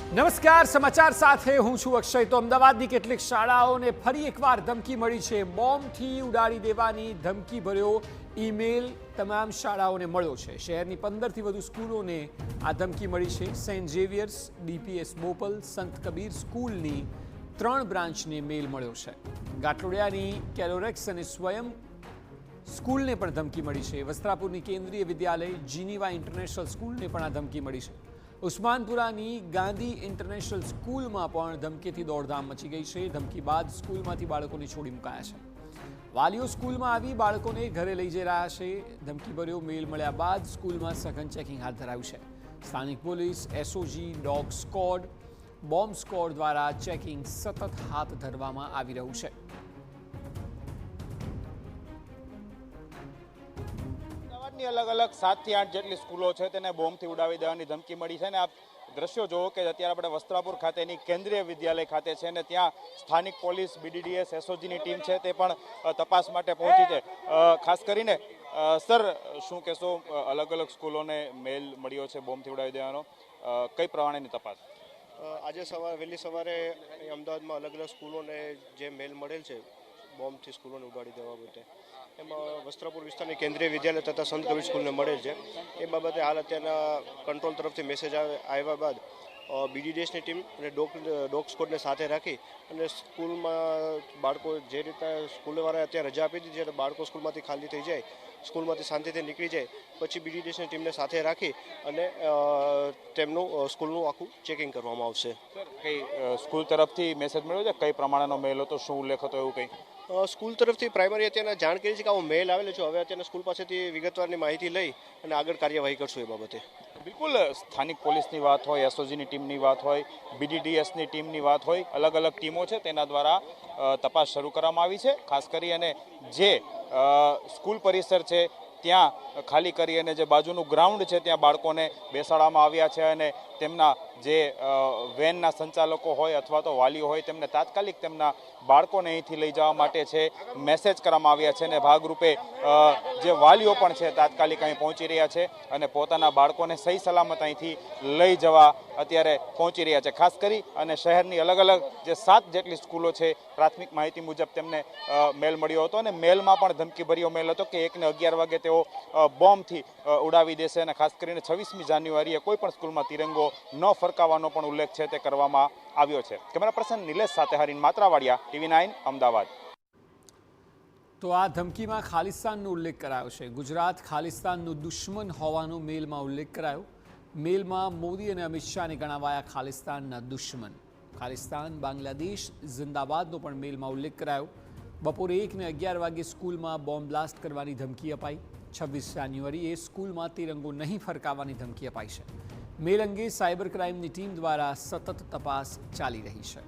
નમસ્કાર, સમાચાર સાથે હું છું અક્ષય। તો અમદાવાદની કેટલીક શાળાઓને ફરી એકવાર ધમકી મળી છે। બોમ્બથી ઉડાડી દેવાની ધમકી ભર્યો ઈમેલ તમામ શાળાઓને મળ્યો છે। શહેરની 15થી વધુ સ્કૂલોને આ ધમકી મળી છે। સેન્ટ ઝેવિયર્સ, ડીપીએસ બોપલ, સંત કબીર સ્કૂલની 3 બ્રાન્ચને મેલ મળ્યો છે। ગાટલોડિયાની કેલોરેક્સ અને સ્વયં સ્કૂલને પણ ધમકી મળી છે। વસ્ત્રાપુરની કેન્દ્રીય વિદ્યાલય, જીનીવા ઇન્ટરનેશનલ સ્કૂલને પણ આ ધમકી મળી છે। ઉસ્માનપુરાની ગાંધી ઇન્ટરનેશનલ સ્કૂલમાં પણ ધમકીથી દોડધામ મચી ગઈ છે। ધમકી બાદ સ્કૂલમાંથી બાળકોને છોડી મુકાયા છે। વાલીઓ સ્કૂલમાં આવી બાળકોને ઘરે લઈ જઈ રહ્યા છે। ધમકીભર્યો મેલ મળ્યા બાદ સ્કૂલમાં સઘન ચેકિંગ હાથ ધરાયું છે। સ્થાનિક police, SOG, dog squad, bomb squad દ્વારા ચેકિંગ સતત હાથ ધરવામાં આવી રહ્યું છે। અલગ અલગ 7 થી 8 જેટલી સ્કૂલો છે તેને બોમ્બથી ઉડાવી દેવાની ધમકી મળી છે। ને આપ દ્રશ્યો જોવો કે અત્યારે આપણે વસ્ત્રાપુર ખાતેની કેન્દ્રીય વિદ્યાલય ખાતે છે ને ત્યાં સ્થાનિક પોલીસ, બીડીડીએસ, એસઓજીની ટીમ છે તે પણ તપાસ માટે પહોંચી છે। ખાસ કરીને સર, શું કહેશો, અલગ અલગ સ્કૂલોને મેલ મળ્યો છે બોમ્બથી ઉડાવી દેવાનો, કઈ પ્રમાણેની તપાસ? આજે વહેલી સવારે અમદાવાદમાં અલગ અલગ સ્કૂલોને જે મેલ મળેલ છે બોમ્બથી સ્કૂલોને ઉડાડી દેવા માટે, એમાં વસ્ત્રાપુર વિસ્તારની કેન્દ્રીય વિદ્યાલય તથા સંત કબીર સ્કૂલને મળેલ છે। એ બાબતે હાલ અત્યારના કંટ્રોલ તરફથી મેસેજ આવ્યા બાદ બીડીડીએસની ટીમ અને ડોગ સ્કોડને સાથે રાખી અને સ્કૂલમાં બાળકો જે રીતના સ્કૂલવાળાએ અત્યારે રજા આપી દીધી છે, બાળકો સ્કૂલમાંથી ખાલી થઈ જાય, સ્કૂલમાંથી શાંતિથી નીકળી જાય પછી બીડીડીએસની ટીમને સાથે રાખી અને તેમનું સ્કૂલનું આખું ચેકિંગ કરવામાં આવશે। કઈ સ્કૂલ તરફથી મેસેજ મળ્યો છે? કઈ પ્રમાણેનો મેલ હતો, શું ઉલ્લેખ હતો, એવું કંઈ? સ્કૂલ તરફથી પ્રાઇમરી અત્યારે જાણ કરી છે કે આવો મેલ આવેલો છે। હવે અત્યારે સ્કૂલ પાસેથી વિગતવારની માહિતી લઈ અને આગળ કાર્યવાહી કરશું એ બાબતે। બિલકુલ, સ્થાનિક પોલીસની વાત હોય, એસઓજીની ટીમની વાત હોય, બીડીડીએસની ટીમની વાત હોય, અલગ અલગ ટીમો છે તેના દ્વારા તપાસ શરૂ કરવામાં આવી છે। ખાસ કરી અને જે સ્કૂલ પરિસર છે ત્યાં ખાલી કરી અને જે બાજુનું ગ્રાઉન્ડ છે ત્યાં બાળકોને બેસાડવામાં આવ્યા છે અને તેમના જે વેનના સંચાલકો હોય અથવા તો વાલીઓ હોય તેમને તાત્કાલિક તેમના બાળકોને અહીંથી લઈ જવા માટે છે મેસેજ કરવામાં આવ્યા છે। અને ભાગરૂપે જે વાલીઓ પણ છે તાત્કાલિક અહીં પહોંચી રહ્યા છે અને પોતાના બાળકોને સહી સલામત અહીંથી લઈ જવા અત્યારે પહોંચી રહ્યા છે। ખાસ કરી અને શહેરની અલગ અલગ જે 7 જેટલી સ્કૂલો છે, પ્રાથમિક માહિતી મુજબ તેમને મેલ મળ્યો હતો અને મેલમાં પણ ધમકીભર્યો મેલ હતો કે 1 ને 11 વાગે તેઓ બોમ્બથી ઉડાવી દેશે અને ખાસ કરીને 26મી જાન્યુઆરીએ કોઈ પણ સ્કૂલમાં તિરંગો ન ફરકાવવાનો પણ ઉલ્લેખ છે તે કરવામાં આવ્યો છે। કેમેરા પર્સન નિલેશ સાથે હરીન માત્રાવાડિયા, TV9 અમદાવાદ। તો આ ધમકીમાં ખાલિસ્તાનનો ઉલ્લેખ કરાયો છે। ગુજરાત ખાલિસ્તાનનું દુશ્મન હોવાનો મેલમાં ઉલ્લેખ કરાયો। મેલમાં મોદી અને અમિત શાહને ગણાવાયા ખાલિસ્તાનના દુશ્મન। ખાલિસ્તાન બાંગ્લાદેશ જિંદાબાદનો પણ મેલમાં ઉલ્લેખ કરાયો। બપોરે 1 ને 11 વાગે સ્કૂલમાં બોમ્બ બ્લાસ્ટ કરવાની ધમકી અપાઈ। 26 જાન્યુઆરીએ સ્કૂલમાં તિરંગો નહીં ફરકાવવાની ધમકી અપાઈ છે। મેલ અંગે સાયબર ક્રાઇમની ટીમ દ્વારા સતત તપાસ ચાલી રહી છે।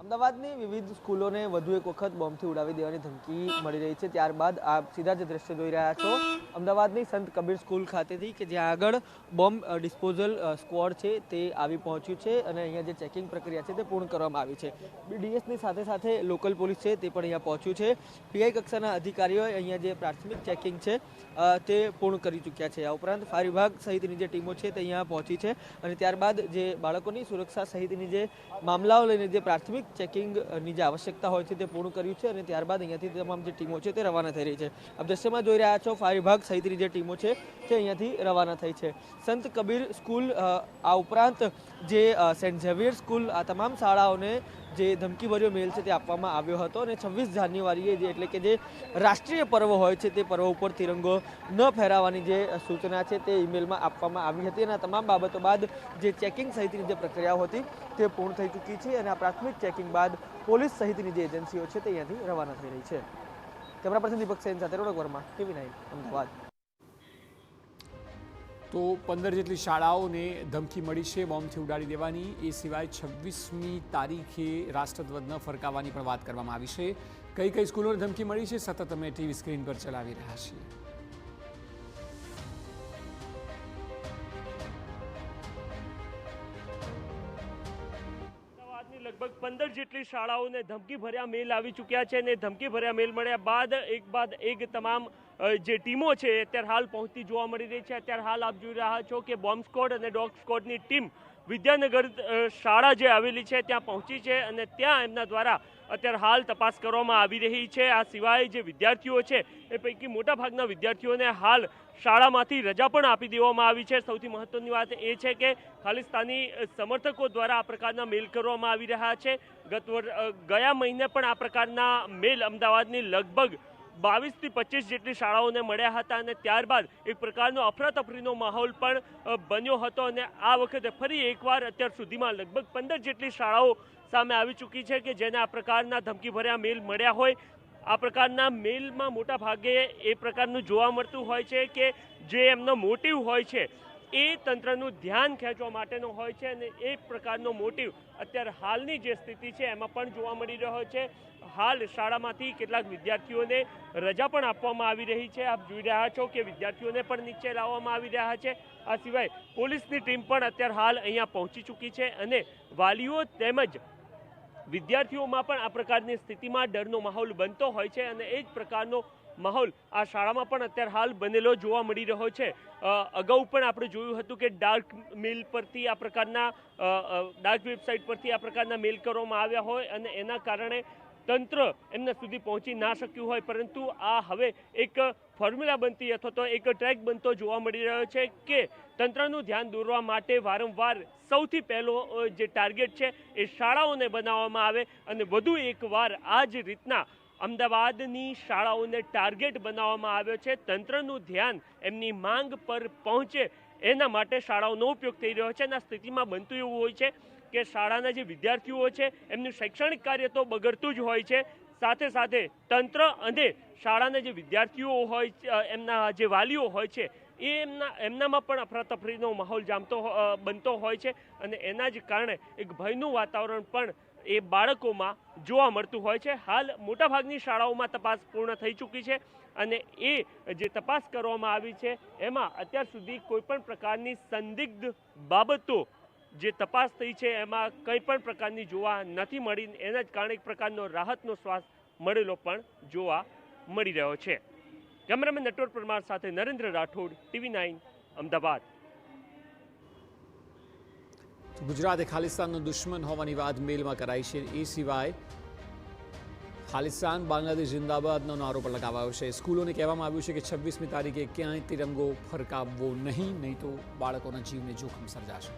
અમદાવાદની વિવિધ સ્કૂલોને વધુ એક વખત બોમ્બથી ઉડાવી દેવાની ધમકી મળી રહી છે। ત્યારબાદ આપ સીધા જ દ્રશ્ય જોઈ રહ્યા છો અમદાવાદની સંત કબીર સ્કૂલ ખાતેથી કે જ્યાં આગળ બોમ્બ ડિસ્પોઝલ સ્ક્વોડ છે તે આવી પહોંચ્યું છે અને અહીંયા જે ચેકિંગ પ્રક્રિયા છે તે પૂર્ણ કરવામાં આવી છે। બીડીએસની સાથે સાથે લોકલ પોલીસ છે તે પણ અહીંયા પહોંચ્યું છે। પીઆઈ કક્ષાના અધિકારીઓએ અહીંયા જે પ્રાથમિક ચેકિંગ છે તે પૂર્ણ કરી ચૂક્યા છે। આ ઉપરાંત ફાયર વિભાગ સહિતની જે ટીમો છે તે અહીંયા પહોંચી છે અને ત્યારબાદ જે બાળકોની સુરક્ષા સહિતની જે મામલાઓ લઈને જે પ્રાથમિક ચેકિંગની જે આવશ્યકતા હોય છે તે પૂર્ણ કર્યું છે અને ત્યારબાદ અહીંયાથી તમામ જે ટીમો છે તે રવાના થઈ રહી છે। આપ દ્રશ્યમાં જોઈ રહ્યા છો ફાયર વિભાગ સહિતની જે ટીમો છે તે અહીંયાથી રવાના થઈ છે। સંત કબીર સ્કૂલ આ ઉપરાંત જે સેન્ટ ઝેવિયર સ્કૂલ, આ તમામ શાળાઓને જે ધમકીભર્યો મેલ છે તે આપવામાં આવ્યો હતો અને 26 જાન્યુઆરીએ એટલે કે જે રાષ્ટ્રીય પર્વ હોય છે તે પર્વ ઉપર તિરંગો ન ફહેરાવવાની જે સૂચના છે તે ઈમેલમાં આપવામાં આવી હતી અને આ તમામ બાબતો બાદ જે ચેકિંગ સહિતની જે પ્રક્રિયાઓ હતી તે પૂર્ણ થઈ ચૂકી છે અને આ પ્રાથમિક ચેકિંગ બાદ પોલીસ સહિતની જે એજન્સીઓ છે તે અહીંયાથી રવાના થઈ રહી છે। કેમેરા પર્સન દીપક સેન સાથે રોનક વર્મા, TV9 અમદાવાદ। તો 15 જેટલી શાળાઓને ધમકી મળી છે બોમ્બથી ઉડાડી દેવાની। એ સિવાય 26મી તારીખે રાષ્ટ્રધ્વજ ન ફરકાવવાની પણ વાત કરવામાં આવી છે। કઈ કઈ સ્કૂલોને ધમકી મળી છે સતત અમે ટીવી સ્ક્રીન પર ચલાવી રહ્યા છીએ। લગભગ 15 જેટલી શાળાઓને ધમકી ભર્યા મેલ આવી ચૂક્યા છે અને ધમકી ભર્યા મેલ મળ્યા બાદ એક તમામ જે ટીમો છે અત્યારે હાલ પહોંચતી જોવા મળી રહી છે. અત્યારે હાલ આપ જોઈ રહ્યા છો કે બોમ્બ સ્ક્વોડ અને ડોગ સ્ક્વોડની ટીમ વિદ્યાનગર શાળા જે આવેલી છે ત્યાં પહોંચી છે અને ત્યાં એમના દ્વારા અત્યારે હાલ તપાસ કરવામાં આવી રહી છે. આ સિવાય જે વિદ્યાર્થીઓ છે એ પૈકી મોટાભાગના વિદ્યાર્થીઓને હાલ શાળામાંથી રજા પણ આપી દેવામાં આવી છે. સૌથી મહત્વની વાત એ છે કે ખાલિસ્તાની સમર્થકો દ્વારા આ પ્રકારના મેલ કરવામાં આવી રહ્યા છે. ગયા મહિને પણ આ પ્રકારના મેલ અમદાવાદની લગભગ 22 થી 25 જેટલી શાળાઓને મળ્યા હતા અને ત્યારબાદ એક પ્રકારનો અફરાતફરીનો માહોલ પણ બન્યો હતો અને આ વખતે ફરી એકવાર અત્યાર સુધીમાં લગભગ 15 જેટલી શાળાઓ સામે આવી ચૂકી છે કે જેને આ પ્રકારના ધમકીભર્યા મેલ મળ્યા હોય. આ પ્રકારના મેલમાં મોટા ભાગે એ પ્રકારનું જોવા મળતું હોય છે કે જે એમનો મોટિવ હોય છે એ તંત્રનું ધ્યાન ખેંચવા માટેનો હોય છે અને એ પ્રકારનો મોટિવ અત્યારે હાલની જે સ્થિતિ છે એમાં પણ જોવા મળી રહ્યો છે. હાલ શાળામાંથી કેટલાક વિદ્યાર્થીઓને રજા પણ આપવામાં આવી રહી છે. આપ જોઈ રહ્યા છો કે વિદ્યાર્થીઓને પણ નીચે લાવવામાં આવી રહ્યા છે. આ સિવાય પોલીસની ટીમ પણ અત્યારે હાલ અહીંયા પહોંચી ચૂકી છે અને વાલીઓ તેમજ વિદ્યાર્થીઓમાં પણ આ પ્રકારની સ્થિતિમાં ડરનો માહોલ બનતો હોય છે અને એ જ પ્રકારનો માહોલ આ શાળામાં પણ અત્યારે હાલ બનેલો જોવા મળી રહ્યો છે. અગાઉ પણ આપણે જોયું હતું કે ડાર્ક મેલ પરથી આ પ્રકારના ડાર્ક વેબસાઇટ પરથી આ પ્રકારના મેલ કરવામાં આવ્યા હોય અને એના કારણે તંત્ર એમના સુધી પહોંચી ના શક્યું હોય, પરંતુ આ હવે એક ફોર્મ્યુલા બનતી અથવા તો એક ટ્રેક બનતો જોવા મળી રહ્યો છે કે તંત્રનું ધ્યાન દોરવા માટે વારંવાર સૌથી પહેલો જે ટાર્ગેટ છે એ શાળાઓને બનાવવામાં આવે અને વધુ એકવાર આ જ રીતના અમદાવાદની શાળાઓને ટાર્ગેટ બનાવવામાં આવ્યો છે. તંત્રનું ધ્યાન એમની માંગ પર પહોંચે એના માટે શાળાઓનો ઉપયોગ થઈ રહ્યો છે અને આ સ્થિતિમાં બનતું એવું હોય છે કે શાળાના જે વિદ્યાર્થીઓ છે એમનું શૈક્ષણિક કાર્ય તો બગડતું જ હોય છે, સાથે સાથે તંત્ર અને શાળાના જે વિદ્યાર્થીઓ હોય એમના જે વાલીઓ હોય છે એમનામાં પણ અફરાતફરીનો માહોલ બનતો હોય છે અને એના જ કારણે એક ભયનું વાતાવરણ પણ એ બાળકોમાં જોવા મળતું હોય છે. હાલ મોટાભાગની શાળાઓમાં તપાસ પૂર્ણ થઈ ચૂકી છે અને એ જે તપાસ કરવામાં આવી છે એમાં અત્યાર સુધી કોઈ પણ પ્રકારની સંદિગ્ધ બાબતો જે તપાસ થઈ છે એમાં કંઈ પણ પ્રકારની જોવા નથી મળી. એના જ કારણે એક પ્રકારનો રાહતનો શ્વાસ મળેલો પણ જોવા મળી રહ્યો છે. કેમેરામેન નટવર પરમાર સાથે નરેન્દ્ર રાઠોડ, TV9 અમદાવાદ. ગુજરાતે ખાલિસ્તાનનો દુશ્મન હોવાની વાત મેલમાં કરાઈ છે. એ સિવાય ખાલિસ્તાન બાંગ્લાદેશ જિંદાબાદનો નારો પણ લગાવાયો છે. સ્કૂલોને કહેવામાં આવ્યું છે કે 26મી તારીખે ક્યાંય તિરંગો ફરકાવવો નહીં તો બાળકોના જીવને જોખમ સર્જાશે.